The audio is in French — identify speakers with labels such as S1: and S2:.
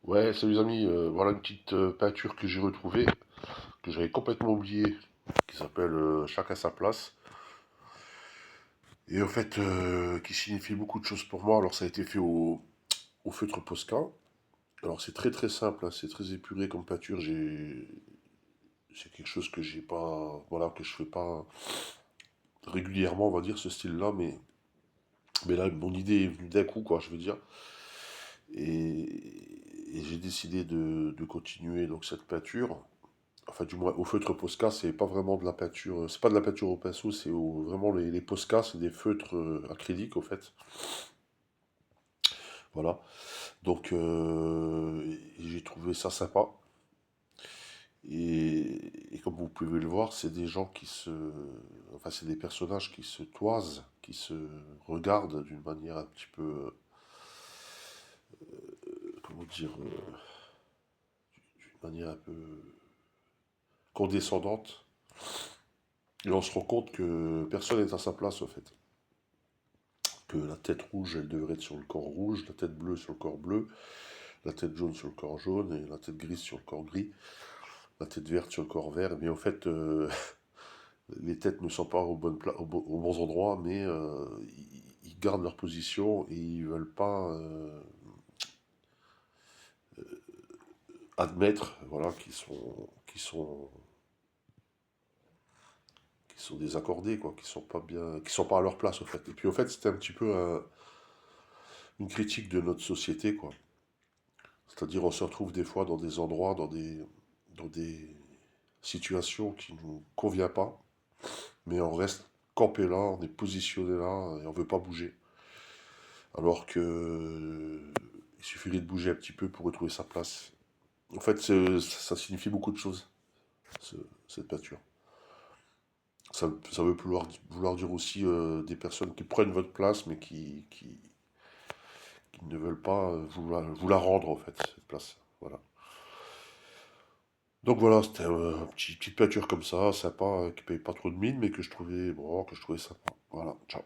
S1: Ouais, salut les amis, voilà une petite peinture que j'ai retrouvée, que j'avais complètement oubliée, qui s'appelle Chacun sa place, et en fait qui signifie beaucoup de choses pour moi. Alors ça a été fait au feutre Posca. Alors c'est très très simple, hein, c'est très épuré comme peinture. C'est quelque chose que j'ai pas, voilà, que je fais pas régulièrement, on va dire ce style-là, mais là mon idée est venue d'un coup, quoi, je veux dire, et j'ai décidé de continuer donc cette peinture. Enfin, du moins, au feutre Posca, c'est pas vraiment de la peinture, c'est pas de la peinture au pinceau, vraiment les Posca, c'est des feutres acryliques, au fait. Voilà. Donc, j'ai trouvé ça sympa. Et comme vous pouvez le voir, c'est des gens enfin, c'est des personnages qui se toisent, qui se regardent d'une manière un petit peu, comment dire, d'une manière un peu condescendante. Et on se rend compte que personne n'est à sa place, au fait. Que la tête rouge, elle devrait être sur le corps rouge, la tête bleue sur le corps bleu, la tête jaune sur le corps jaune, et la tête grise sur le corps gris, la tête verte sur le corps vert. Mais en fait, les têtes ne sont pas aux bons endroits, mais ils gardent leur position et ils veulent pas admettre, voilà, qu'ils sont désaccordés, quoi, qu'ils sont pas bien, qu'ils sont pas à leur place, en fait. Et puis, en fait, c'était un petit peu une critique de notre société, quoi. C'est-à-dire, on se retrouve des fois dans des endroits, dans des situations qui nous convient pas, mais on reste campé là, on est positionné là, et on veut pas bouger. Alors que il suffirait de bouger un petit peu pour retrouver sa place. En fait, ça signifie beaucoup de choses, ce- cette peinture. Ça veut vouloir dire aussi des personnes qui prennent votre place, mais qui ne veulent pas vous la rendre, en fait, cette place. Voilà. Donc voilà, c'était petite peinture comme ça, sympa, qui paye pas trop de mine, mais que je trouvais, bon, que je trouvais sympa. Voilà, ciao.